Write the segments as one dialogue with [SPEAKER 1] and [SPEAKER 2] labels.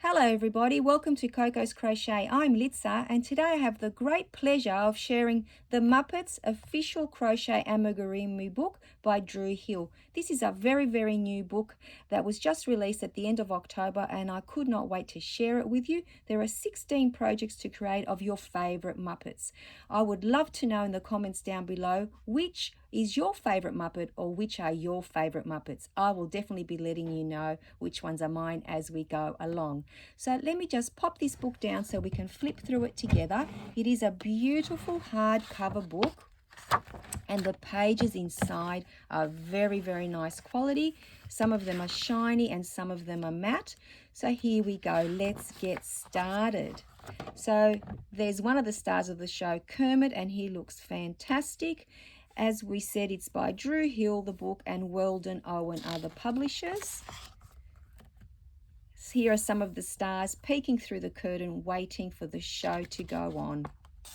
[SPEAKER 1] Hello everybody, welcome to Coco's Crochet. I'm Litsa and today I have the great pleasure of sharing the Muppets official Crochet Amigurumi book by Drew Hill. This is a very new book that was just released at the end of October and I could not wait to share it with you. There are 16 projects to create of your favourite Muppets. I would love to know in the comments down below which is your favourite Muppet or which are your favourite Muppets. I will definitely be letting you know which ones are mine as we go along. So let me just pop this book down so we can flip through it together. It is a beautiful hardcover book and the pages inside are very nice quality. Some of them are shiny and some of them are matte. So here we go, let's get started. So there's one of the stars of the show, Kermit, and he looks fantastic. As we said, it's by Drew Hill, the book, and Weldon Owen are the publishers. Here are some of the stars peeking through the curtain, waiting for the show to go on.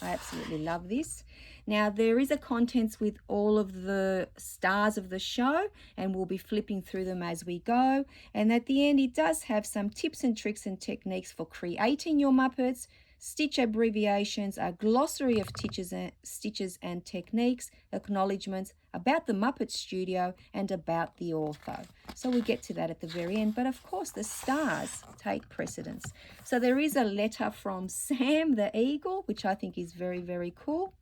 [SPEAKER 1] I absolutely love this. Now, there is a contents with all of the stars of the show, and we'll be flipping through them as we go. And at the end, it does have some tips and tricks and techniques for creating your Muppets, stitch abbreviations, a glossary of stitches and techniques, acknowledgements about the Muppet Studio and about the author. So we get to that at the very end, but of course the stars take precedence. So there is a letter from Sam the Eagle, which I think is very cool.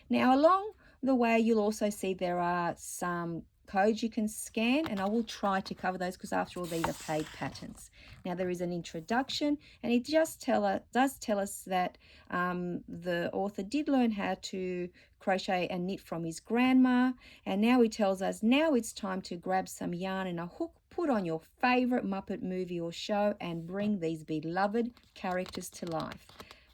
[SPEAKER 1] Now along the way you'll also see there are some codes you can scan, and I will try to cover those because after all these are paid patterns. Now there is an introduction, and it just does tell us that the author did learn how to crochet and knit from his grandma, and now he tells us now it's time to grab some yarn and a hook, put on your favorite Muppet movie or show and bring these beloved characters to life.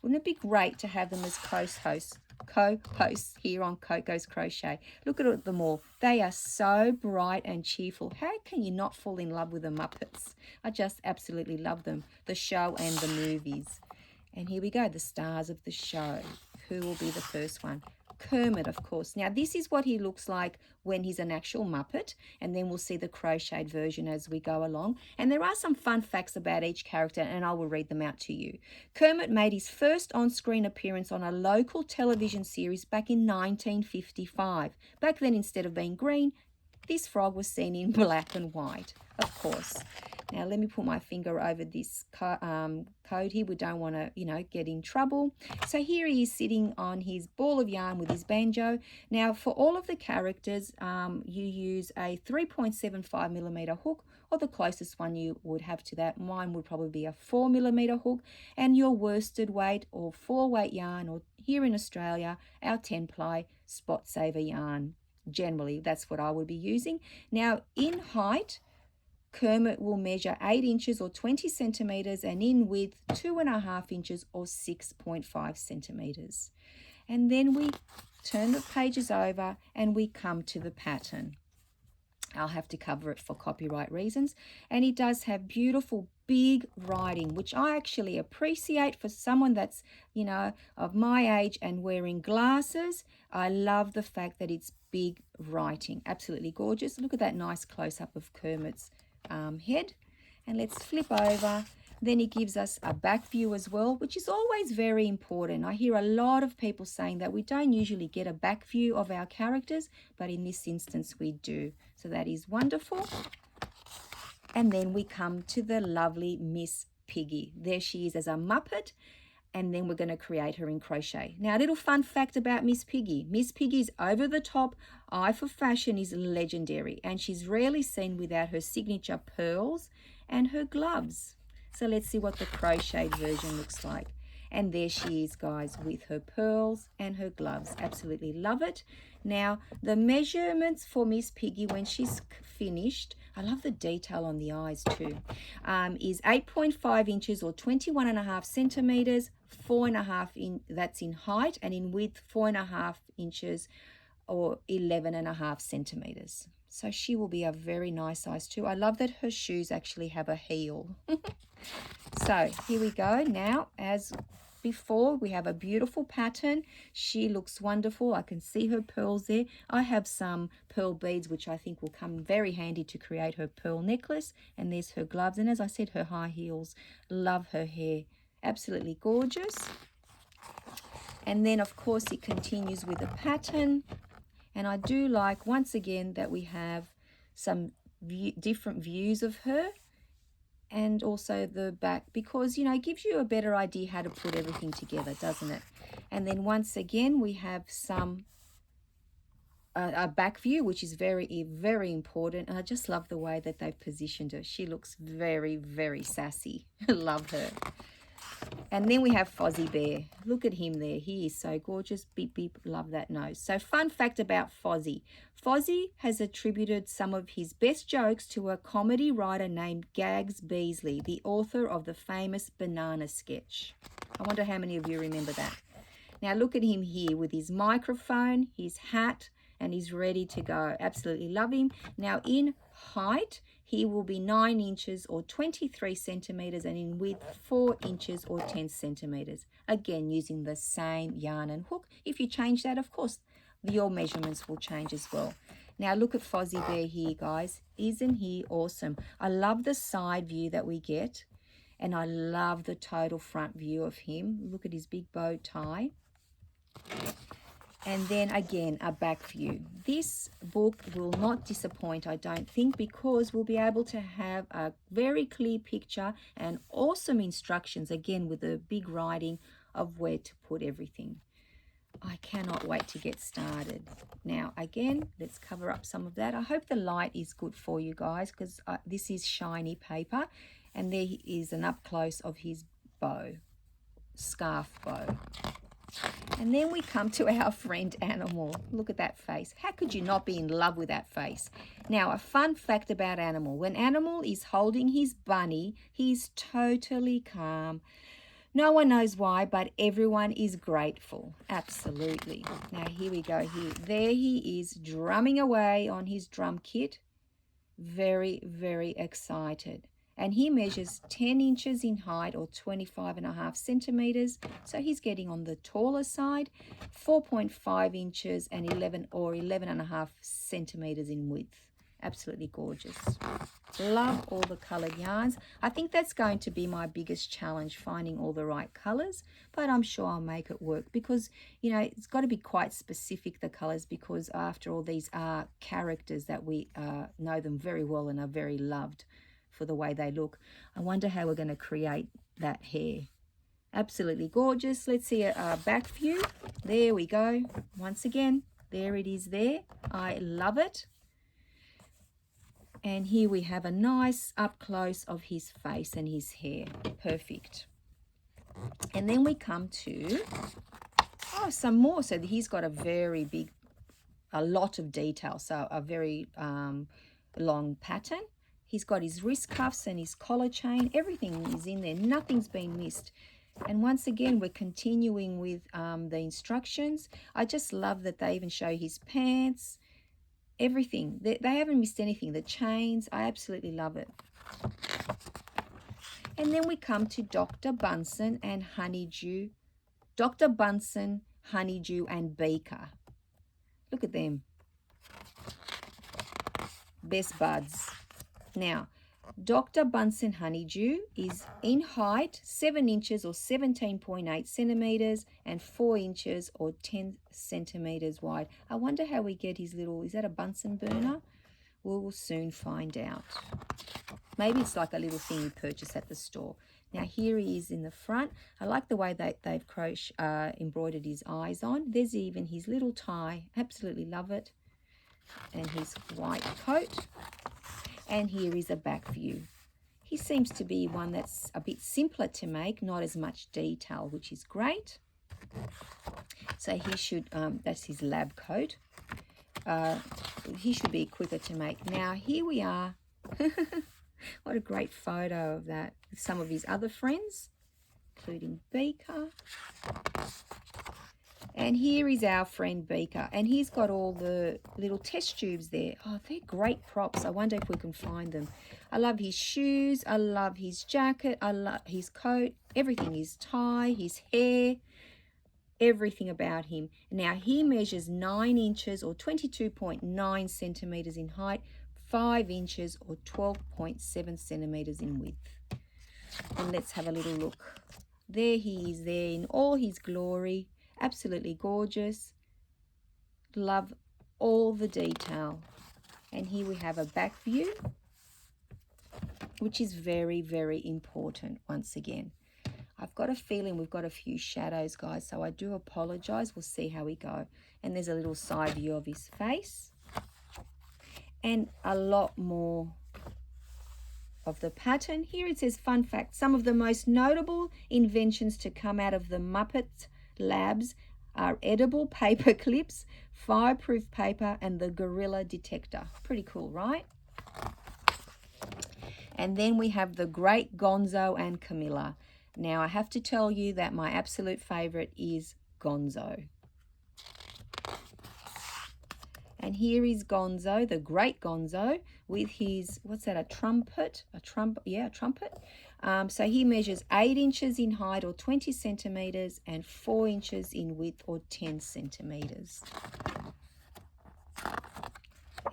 [SPEAKER 1] Wouldn't it be great to have them as co-hosts here on Coco's Crochet? Look at them all. They are so bright and cheerful. How can you not fall in love with the Muppets? I just absolutely love them, the show and the movies. And here we go, the stars of the show. Who will be the first one? Kermit, of course. Now this is what he looks like when he's an actual Muppet, and then we'll see the crocheted version as we go along. And there are some fun facts about each character, and I will read them out to you. Kermit made his first on-screen appearance on a local television series back in 1955. Back then, instead of being green, this frog was seen in black and white, of course. Now let me put my finger over this code here. We don't want to, get in trouble. So here he is sitting on his ball of yarn with his banjo. Now for all of the characters, you use a 3.75mm hook, or the closest one you would have to that. Mine would probably be a 4mm hook, and your worsted weight or 4-weight yarn, or here in Australia, our 10-ply spot saver yarn. Generally, that's what I would be using. Now in height, Kermit will measure 8 inches or 20 centimeters, and in width 2.5 inches or 6.5 centimeters. And then we turn the pages over and we come to the pattern. I'll have to cover it for copyright reasons, and it does have beautiful big writing, which I actually appreciate for someone that's of my age and wearing glasses. I love the fact that it's big writing. Absolutely gorgeous. Look at that nice close-up of Kermit's head. And let's flip over. Then it gives us a back view as well, which is always very important. I hear a lot of people saying that we don't usually get a back view of our characters, but in this instance we do. So that is wonderful. And then we come to the lovely Miss Piggy. There she is as a Muppet, and then we're going to create her in crochet. Now, a little fun fact about Miss Piggy. Miss Piggy's over-the-top eye for fashion is legendary, and she's rarely seen without her signature pearls and her gloves. So let's see what the crocheted version looks like. And there she is, guys, with her pearls and her gloves. Absolutely love it. Now, the measurements for Miss Piggy when she's finished, I love the detail on the eyes too, is 8.5 inches or 21.5 centimeters, 4.5 that's in height, and in width 4.5 inches or 11.5 centimeters. So she will be a very nice size too. I love that her shoes actually have a heel. So here we go. Now, as before. We have a beautiful pattern. She looks wonderful. I can see her pearls there. I have some pearl beads, which I think will come very handy to create her pearl necklace. And there's her gloves. And as I said, her high heels. Love her hair. Absolutely gorgeous. And then, of course, it continues with a pattern. And I do like, once again, that we have some different views of her. And also the back, because, you know, it gives you a better idea how to put everything together, doesn't it? And then once again, we have some a back view, which is very, very important. And I just love the way that they've positioned her. She looks very, very sassy. Love her. And then we have Fozzie Bear. Look at him there. He is so gorgeous. Beep, beep. Love that nose. So fun fact about Fozzie. Fozzie has attributed some of his best jokes to a comedy writer named Gags Beasley, the author of the famous banana sketch. I wonder how many of you remember that. Now look at him here with his microphone, his hat, and he's ready to go. Absolutely love him. Now in height, he will be 9 inches or 23 centimeters, and in width 4 inches or 10 centimeters. Again, using the same yarn and hook. If you change that, of course, your measurements will change as well. Now look at Fozzie Bear here, guys. Isn't he awesome? I love the side view that we get, and I love the total front view of him. Look at his big bow tie. And then again, a back view. This book will not disappoint, I don't think, because we'll be able to have a very clear picture and awesome instructions, again, with the big writing of where to put everything. I cannot wait to get started. Now, again, let's cover up some of that. I hope the light is good for you guys, because this is shiny paper, and there is an up close of his bow, scarf bow. And then we come to our friend Animal. Look at that face. How could you not be in love with that face? Now, a fun fact about Animal. When Animal is holding his bunny, he's totally calm. No one knows why, but everyone is grateful. Absolutely. Now, here we go here. There he is, drumming away on his drum kit. Very, very excited. And he measures 10 inches in height, or 25.5 centimeters. So he's getting on the taller side, 4.5 inches and 11.5 centimeters in width. Absolutely gorgeous. Love all the colored yarns. I think that's going to be my biggest challenge, finding all the right colors, but I'm sure I'll make it work, because, you know, it's got to be quite specific, the colors, because after all, these are characters that we know them very well and are very loved for the way they look. I wonder how we're going to create that hair. Absolutely gorgeous. Let's see a back view. There we go. Once again, there it is there. I love it. And here we have a nice up close of his face and his hair. Perfect. And then we come to, some more. So he's got a very big, a lot of detail. So a very long pattern. He's got his wrist cuffs and his collar chain. Everything is in there. Nothing's been missed. And once again, we're continuing with the instructions. I just love that they even show his pants. Everything. They haven't missed anything. The chains. I absolutely love it. And then we come to Dr. Bunson and Honeydew. Dr. Bunson, Honeydew, and Beaker. Look at them. Best buds. Now, Dr. Bunsen Honeydew is in height 7 inches or 17.8 centimeters and 4 inches or 10 centimeters wide. I wonder how we get his little, is that a Bunsen burner? We'll soon find out. Maybe it's like a little thing you purchase at the store. Now here he is in the front. I like the way that they've embroidered his eyes on. There's even his little tie. Absolutely love it. And his white coat. And here is a back view. He seems to be one that's a bit simpler to make, not as much detail, which is great. So he should, that's his lab coat. He should be quicker to make. Now here we are. What a great photo of that with some of his other friends, including Beaker. And here is our friend Beaker, and he's got all the little test tubes there. Oh, they're great props. I wonder if we can find them. I love his shoes. I love his jacket. I love his coat. Everything, his tie, his hair, everything about him. Now, he measures 9 inches or 22.9 centimeters in height, 5 inches or 12.7 centimeters in width. And let's have a little look. There he is there in all his glory. Absolutely gorgeous. Love all the detail. And here we have a back view, which is very, very important once again. I've got a feeling we've got a few shadows, guys, so I do apologize. We'll see how we go. And there's a little side view of his face. And a lot more of the pattern. Here it says, fun fact, some of the most notable inventions to come out of the Muppets labs are edible paper clips, fireproof paper, and the gorilla detector. Pretty cool, right? And then we have the great Gonzo and Camila. Now, I have to tell you that my absolute favorite is Gonzo. And here is Gonzo, the great Gonzo, with his, what's that, a trumpet? A trumpet. So he measures 8 inches in height or 20 centimeters and 4 inches in width or 10 centimeters.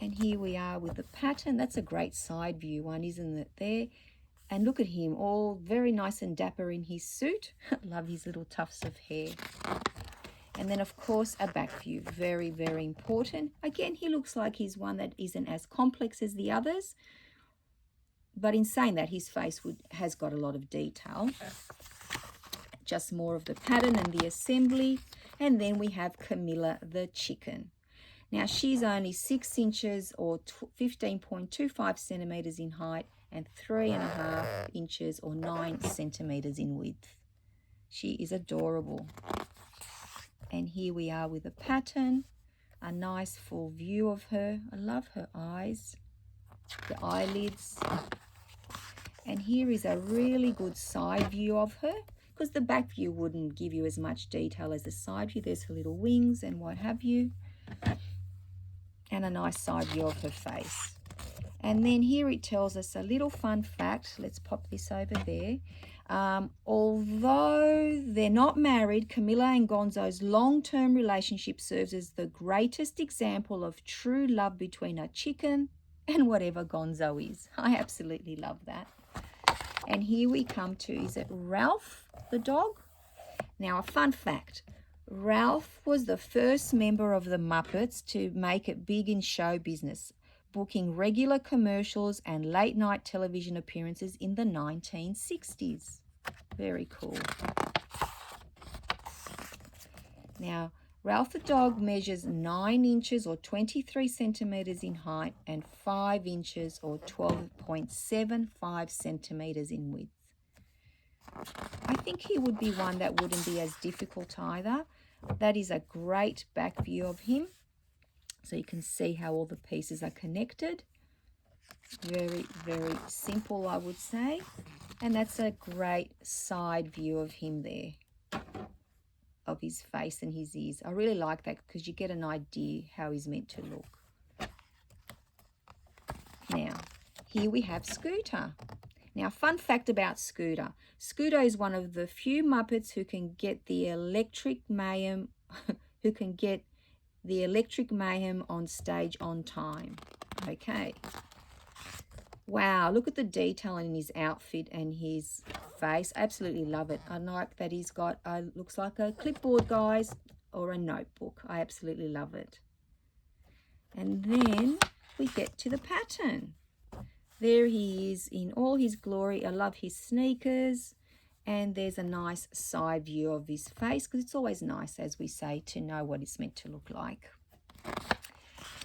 [SPEAKER 1] And here we are with the pattern. That's a great side view one, isn't it there? And look at him, all very nice and dapper in his suit. Love his little tufts of hair. And then, of course, a back view. Very, very important. Again, he looks like he's one that isn't as complex as the others. But in saying that, his face has got a lot of detail. Just more of the pattern and the assembly. And then we have Camila the chicken. Now, she's only 6 inches or 15.25 centimeters in height and 3.5 inches or 9 centimeters in width. She is adorable. And here we are with a pattern, a nice full view of her. I love her eyes, the eyelids. And here is a really good side view of her, because the back view wouldn't give you as much detail as the side view. There's her little wings and what have you. And a nice side view of her face. And then here it tells us a little fun fact. Let's pop this over there. Although they're not married, Camila and Gonzo's long-term relationship serves as the greatest example of true love between a chicken and whatever Gonzo is. I absolutely love that. And here we come to, is it Ralph the dog? Now, a fun fact. Ralph was the first member of the Muppets to make it big in show business, booking regular commercials and late-night television appearances in the 1960s. Very cool. Now, Ralph the dog measures 9 inches or 23 centimeters in height and 5 inches or 12.75 centimeters in width. I think he would be one that wouldn't be as difficult either. That is a great back view of him. So you can see how all the pieces are connected. Very, very simple, I would say. And that's a great side view of him there, of his face and his ears. I really like that because you get an idea how he's meant to look. Now, here we have Scooter. Now, fun fact about Scooter. Scooter is one of the few Muppets who can get the electric mayhem, on stage on time. Okay. Wow, look at the detail in his outfit and his face. Absolutely love it. I like that he's got, looks like a clipboard, guys, or a notebook. I absolutely love it. And then we get to the pattern. There he is in all his glory. I love his sneakers. And there's a nice side view of his face, because it's always nice, as we say, to know what it's meant to look like.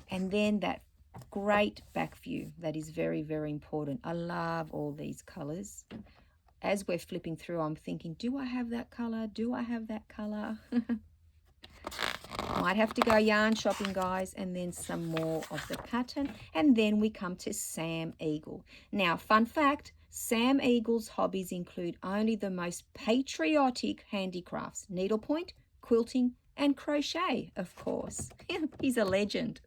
[SPEAKER 1] And then that great back view that is very, very important. I love all these colors. As we're flipping through, I'm thinking, do I have that color? Do I have that color? Might have to go yarn shopping, guys. And then some more of the pattern. And then we come to Sam Eagle. Now, fun fact, Sam Eagle's hobbies include only the most patriotic handicrafts: needlepoint, quilting, and crochet, of course. He's a legend.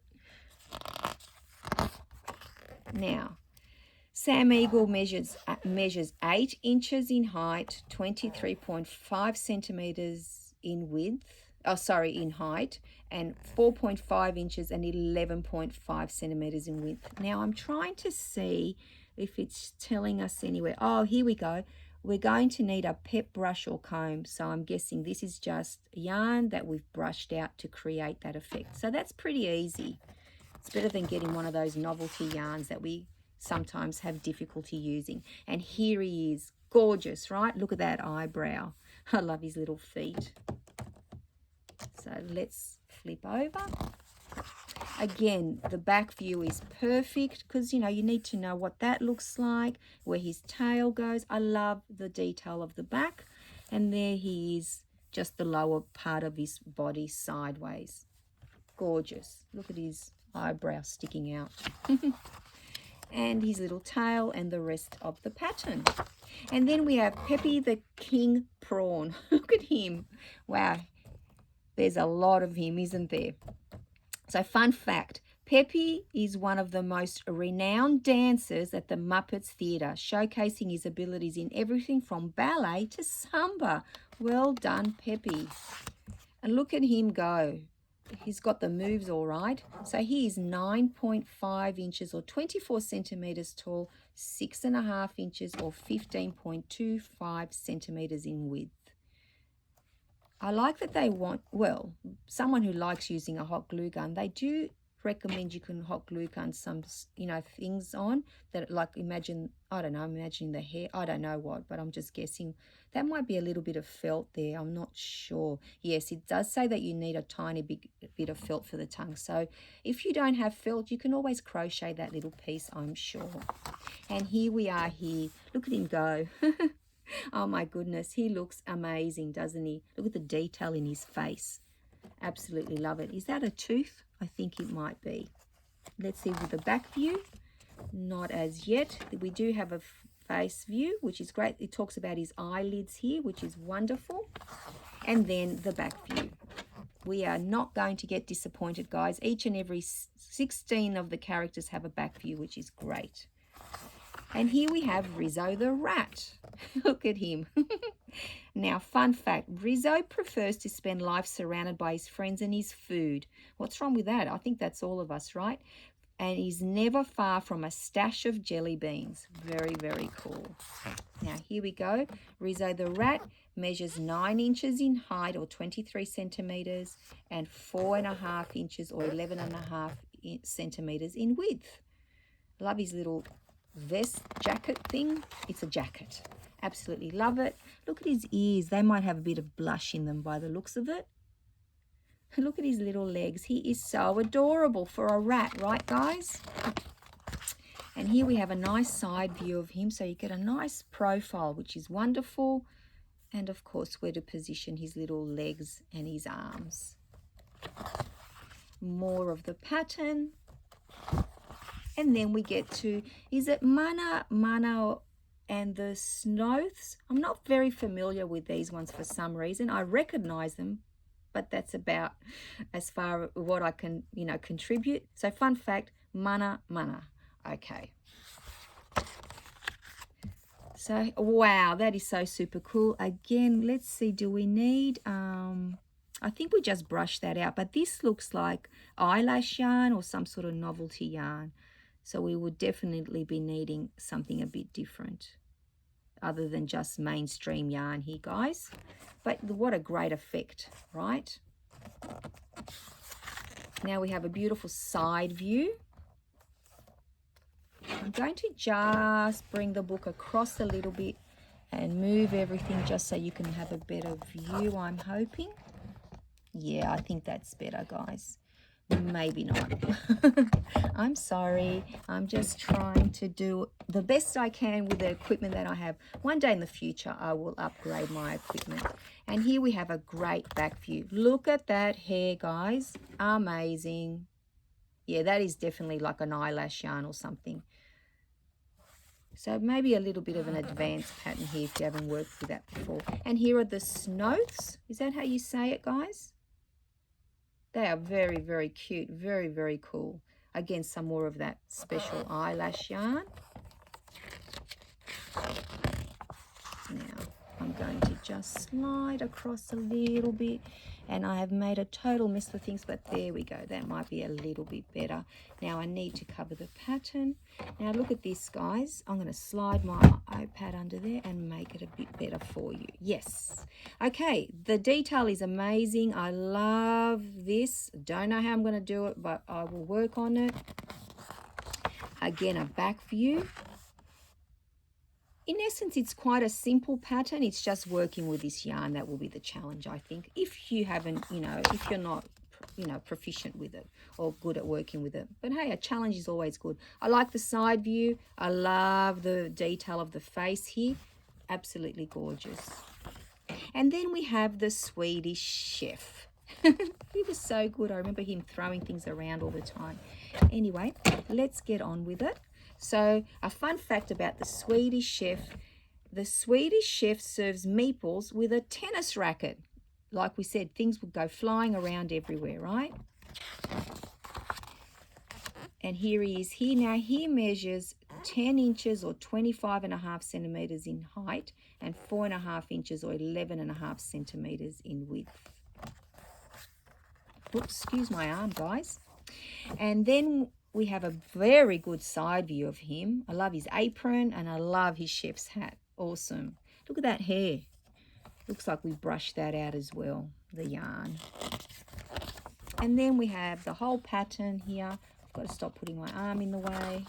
[SPEAKER 1] Now, Sam Eagle measures 8 inches in height, 23.5 centimeters in width. Oh, sorry, in height, and 4.5 inches and 11.5 centimeters in width. Now, I'm trying to see if it's telling us anywhere. Oh, here we go. We're going to need a pep brush or comb. So I'm guessing this is just yarn that we've brushed out to create that effect. So that's pretty easy. It's better than getting one of those novelty yarns that we sometimes have difficulty using. And here he is, gorgeous, right? Look at that eyebrow. I love his little feet. So let's flip over. Again, the back view is perfect because, you know, you need to know what that looks like, where his tail goes. I love the detail of the back. And there he is, just the lower part of his body sideways. Gorgeous. Look at his eyebrow sticking out. And his little tail and the rest of the pattern. And then we have Peppe the king prawn. Look at him. Wow. There's a lot of him, isn't there? So fun fact, Peppe is one of the most renowned dancers at the Muppets Theatre, showcasing his abilities in everything from ballet to samba. Well done, Peppe. And look at him go. He's got the moves all right. So he is 9.5 inches or 24 centimeters tall, 6.5 inches or 15.25 centimeters in width. I like that they want, well, someone who likes using a hot glue gun, they do recommend you can hot glue gun some, you know, things on that, like imagine, I don't know, I'm imagining the hair, I don't know what, but I'm just guessing. That might be a little bit of felt there, I'm not sure. Yes, it does say that you need a tiny bit of felt for the tongue. So if you don't have felt, you can always crochet that little piece, I'm sure. And here we are here. Look at him go. Oh my goodness, he looks amazing, doesn't he? Look at the detail in his face. Absolutely love it. Is that a tooth? I think it might be. Let's see with the back view. Not as yet. We do have a face view, which is great. It talks about his eyelids here, which is wonderful. And then the back view. We are not going to get disappointed, guys. Each and every 16 of the characters have a back view, which is great. And here we have Rizzo the rat. Look at him. Now, fun fact, Rizzo prefers to spend life surrounded by his friends and his food. What's wrong with that? I think that's all of us, right? And he's never far from a stash of jelly beans. Very, very cool. Now, here we go. Rizzo the rat measures 9 inches in height or 23 centimeters and 4.5 inches or 11.5 centimeters in width. Love his little vest jacket thing. It's a jacket. Absolutely love it. Look at his ears. They might have a bit of blush in them by the looks of it. Look at his little legs. He is so adorable for a rat, right, guys? And here we have a nice side view of him, so you get a nice profile, which is wonderful. And of course, where to position his little legs and his arms. More of the pattern. And then we get to, is it Mana and the Snoths? I'm not very familiar with these ones for some reason. I recognize them, but that's about as far as what I can, you know, contribute. So fun fact, Mana. Okay. So, wow, that is so super cool. Again, let's see, do we need, I think we just brushed that out, but this looks like eyelash yarn or some sort of novelty yarn. So we would definitely be needing something a bit different other than just mainstream yarn here, guys. But what a great effect, right? Now we have a beautiful side view. I'm going to just bring the book across a little bit and move everything just so you can have a better view, I'm hoping. Yeah, I think that's better, guys. Maybe not. I'm sorry. I'm just trying to do the best I can with the equipment that I have. One day in the future, I will upgrade my equipment. And here we have a great back view. Look at that hair, guys. Amazing. Yeah, that is definitely like an eyelash yarn or something. So maybe a little bit of an advanced pattern here if you haven't worked with that before. And here are the Snoths. Is that how you say it, guys? They are very, very cute. Very, very cool. Again, some more of that special eyelash yarn. Now, I'm going to just slide across a little bit, and I have made a total mess with things, but there we go. That might be a little bit better. Now I need to cover the pattern. Now look at this, guys. I'm going to slide my iPad under there and make it a bit better for you. Yes. Okay, the detail is amazing. I love this. Don't know how I'm going to do it, but I will work on it. Again, a back view. In essence, it's quite a simple pattern. It's just working with this yarn that will be the challenge, I think. If you haven't, if you're not, proficient with it or good at working with it. But hey, a challenge is always good. I like the side view. I love the detail of the face here. Absolutely gorgeous. And then we have the Swedish Chef. He was so good. I remember him throwing things around all the time. Anyway, let's get on with it. So a fun fact about the Swedish Chef serves meeples with a tennis racket. Like we said, things would go flying around everywhere, right? And here he is here. Now he measures 10 inches or 25.5 centimeters in height and 4.5 inches or 11.5 centimeters in width. Oops, excuse my arm, guys. And then we have a very good side view of him. I love his apron and I love his chef's hat. Awesome. Look at that hair. Looks like we brushed that out as well, the yarn. And then we have the whole pattern here. I've got to stop putting my arm in the way.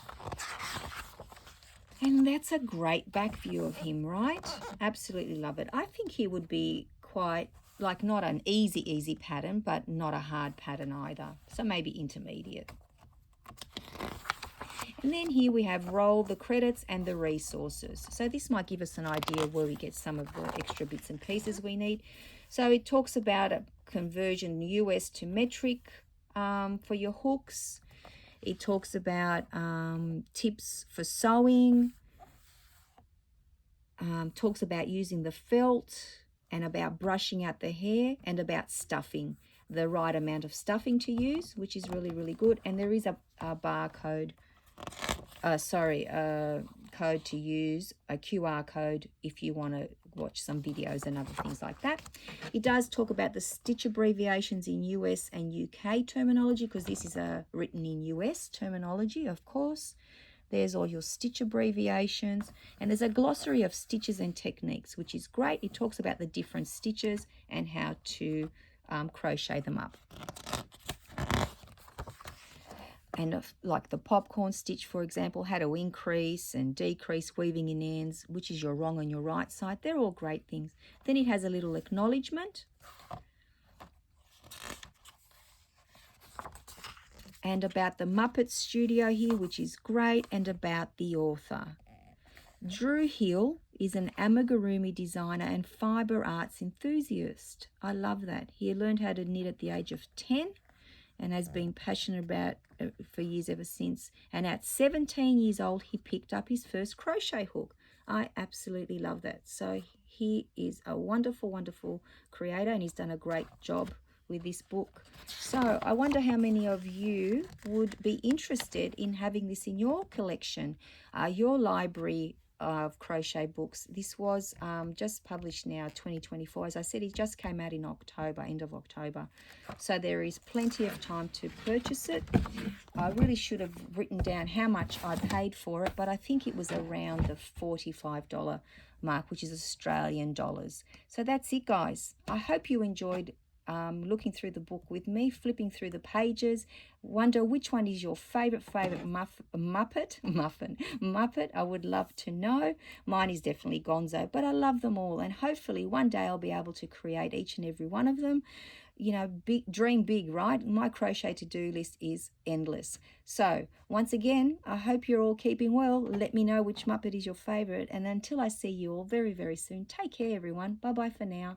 [SPEAKER 1] And that's a great back view of him, right? Absolutely love it. I think he would be quite, like, not an easy pattern, but not a hard pattern either. So maybe intermediate. And then here we have roll the credits and the resources. So this might give us an idea of where we get some of the extra bits and pieces we need. So it talks about a conversion US to metric for your hooks. It talks about tips for sewing. Talks about using the felt and about brushing out the hair and about stuffing, the right amount of stuffing to use, which is really, really good. And there is a barcode. Code to use, a QR code if you want to watch some videos and other things like that. It does talk about the stitch abbreviations in US and UK terminology, because this is written in US terminology, of course. There's all your stitch abbreviations, and there's a glossary of stitches and techniques, which is great. It talks about the different stitches and how to crochet them up. And like the popcorn stitch, for example, how to increase and decrease weaving in ends, which is your wrong on your right side. They're all great things. Then it has a little acknowledgement. And about the Muppets studio here, which is great, and about the author. Drew Hill is an amigurumi designer and fibre arts enthusiast. I love that. He learned how to knit at the age of 10 and has been passionate about it for years ever since. And at 17 years old, he picked up his first crochet hook. I absolutely love that. So he is a wonderful, wonderful creator, and he's done a great job with this book. So I wonder how many of you would be interested in having this in your collection, your library of crochet books. This was just published now, 2024. As I said, it just came out in October, end of October. So there is plenty of time to purchase it. I really should have written down how much I paid for it, but I think it was around the $45 mark, which is Australian dollars. So that's it, guys. I hope you enjoyed looking through the book with me, flipping through the pages. Wonder which one is your favorite Muppet. I would love to know. Mine is definitely Gonzo, but I love them all, and hopefully one day I'll be able to create each and every one of them. You know, dream big, right? My crochet to-do list is endless. So once again, I hope you're all keeping well. Let me know which Muppet is your favorite, and until I see you all very, very soon, take care, everyone. Bye bye for now.